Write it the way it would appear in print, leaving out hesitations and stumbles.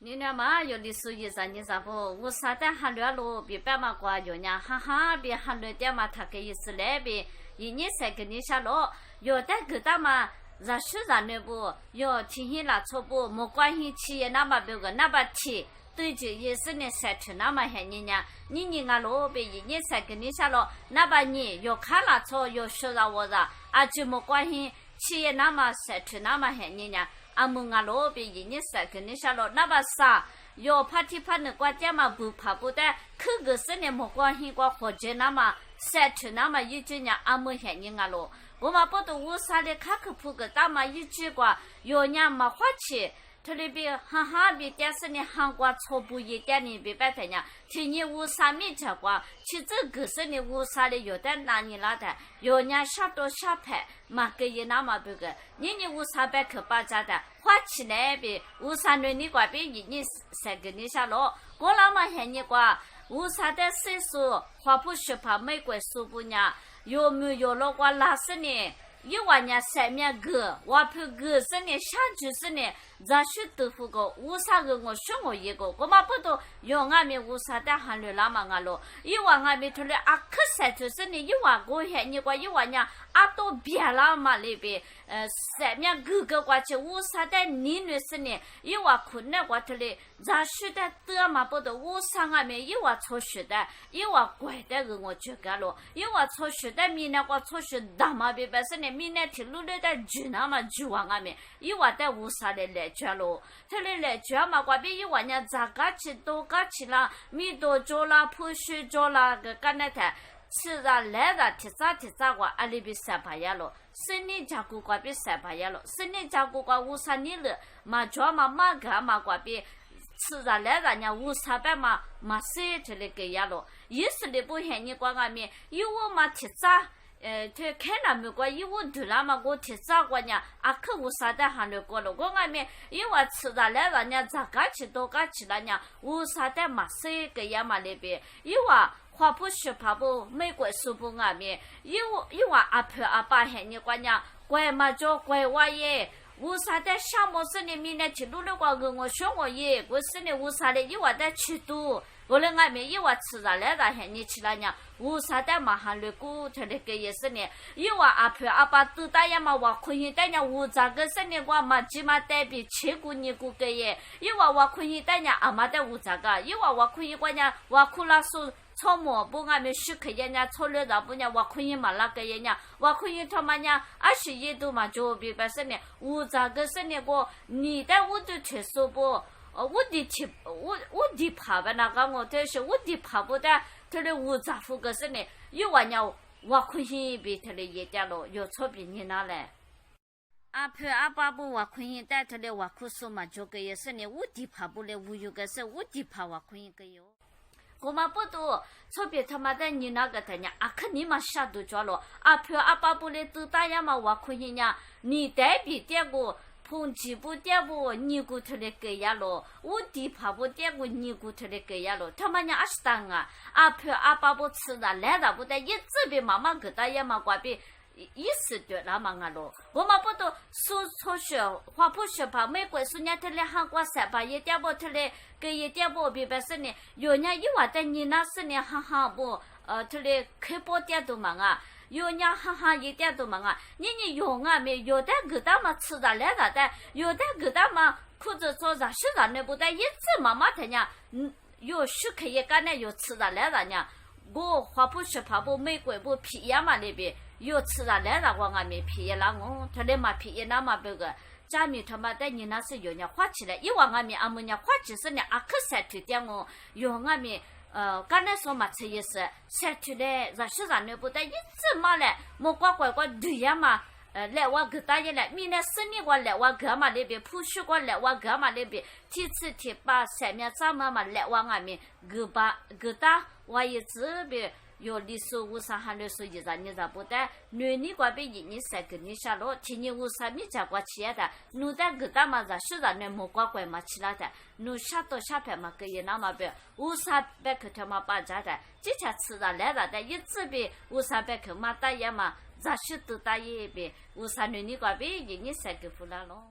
你那嘛有的时候你咋不？我啥的还乱了，别白嘛瓜有呢，哈哈，别还乱点嘛，他个意思来别，一年才给你下落，有的给他嘛，让学生那不，要听见了错不，没关系，企业那么别个那么提，对就也是呢，社区那么很人家，你啊罗别一年才给你下落，那么你要看了错，要学生我了，啊就没关系，企业那么社区那么很人家。阿蒙阿罗别一年三个年下了，那把啥？要怕提怕那国家嘛不怕不得，可个是呢没关系，我或者那么三区那么一句呢阿蒙很人阿罗，我嘛不都我啥的卡克铺个大嘛一句话，要伢嘛花钱。这里边哈哈别电视呢，韩国错不一点呢，别白天呢，听你乌啥没吃过，其实个是呢乌啥的有的哪里来的，有人下多下拍，嘛个也那么不个，你乌啥白可把家的，花起来呗，乌啥呢你挂边一年三个你下落，我那么喊你挂，乌啥的岁数，花不学怕美国数不呢，有没有了过拉是呢？一万年三面个，我怕个是呢，下就是呢，咱学豆腐个，乌啥个我学我一个，我嘛不都用俺们乌啥的hand了那么俺咯，一万俺们出来啊，可晒就是呢，一万个还你个一万年啊都别了嘛那边，三面个过去乌啥的你那是呢，一万困难过出来，咱学的得嘛不都乌啥俺们一万错学的，一万怪的个我就干了，一万错学的明年我错学大嘛别白是呢。明年铁路来的住那么住啊俺们，一万的乌啥的来住咯，他来住嘛，我比一万年咋个去多个去了，米多做了，破水做了个干那台，吃了来了提咋我阿里比三百呀咯，生年加过我比三百呀咯，生年加过我乌啥年了，嘛做嘛干嘛我比。吃着来人家乌啥办嘛谁这里给呀咯，意思的不嫌你光俺们，有我嘛提咋。这看了没过，因为我对了嘛，我提早过呢，啊，可我啥的还了过了，我外面因为吃的来人家咋个去多个去了呢？我啥的嘛谁个呀嘛那边，因为花不学怕不美国书不外面，因为阿婆阿爸喊你过呢，乖嘛叫乖娃耶。我啥的项目是你明年去录了个我学我也，我是你我啥的因为在去读。我来外面一晚吃着来然后你起来呢，我啥的马上来过他那个也是呢，一晚阿婆阿爸都大呀嘛，我可以带呢，我这个是呢，我嘛起码代表七个年过个耶，一晚我可以带呢，阿妈的我这个，一晚我可以过呢，我可拉说。草木不俺们许可人家草料上不呢，我可以嘛那个人家，我可以他妈呢21度嘛就别白是呢，我这个是呢个你的我都听说不。我的怕吧，那个我都是我的怕不得，他的我咋付个是呢？有完了，我可以被他的一点了，有错别你拿来。阿婆阿爸不我可以带他的我可说嘛，就个也是呢，我的怕不了，我有个是我的怕我可以个有。我嘛不多，错别他妈的你那个他呢？啊，肯定嘛下都着了。阿婆阿爸不来都大呀嘛，我可以呢，你代表点个。碰几不点不，你过头来给呀咯，我地怕不点过，你过头来给呀咯，他妈娘是当啊，阿婆阿爸不吃的，来的不得，一直被妈妈给他也嘛挂被，意思对了嘛俺咯，我嘛不都说错学，花不学怕，美国说人家来韩国三把一点不头来，给一点不别白是呢，有人一话的你那是呢，哈哈不，头来开包点都嘛啊。有人哈哈一点都忙啊！你有啊没？有的给他们吃的来的，有的给他们裤子做上洗上那不得，一直妈妈他呢，有许可一个呢，有吃的来的呢。我花不学怕不美国不便宜嘛那边有吃的来的，我还没便宜了我，他那嘛便宜那嘛别个。家里他妈的你那是有人花起来，一万外面阿么人花起是呢，阿克三头点我有外面。刚才说嘛，这也是晒出来，让学生那不得一直嘛嘞，莫乖对呀嘛，来我给大爷来，明年生日我来我干嘛那边，普许我来我干嘛那边，提次提把三面咱妈妈来我外面，给大我一直别。有的时候我上还来说一让你咋不得？女你怪别一年三个你下落，听你我啥没见过起的，奴的给他嘛让学生那莫乖嘛起来的，奴下到下盘嘛给人那么别，我啥别去他妈把家的，这下吃的来了的，一直别我啥别去嘛大爷嘛，让学都大爷别，我啥女你怪别一年三个回来咯。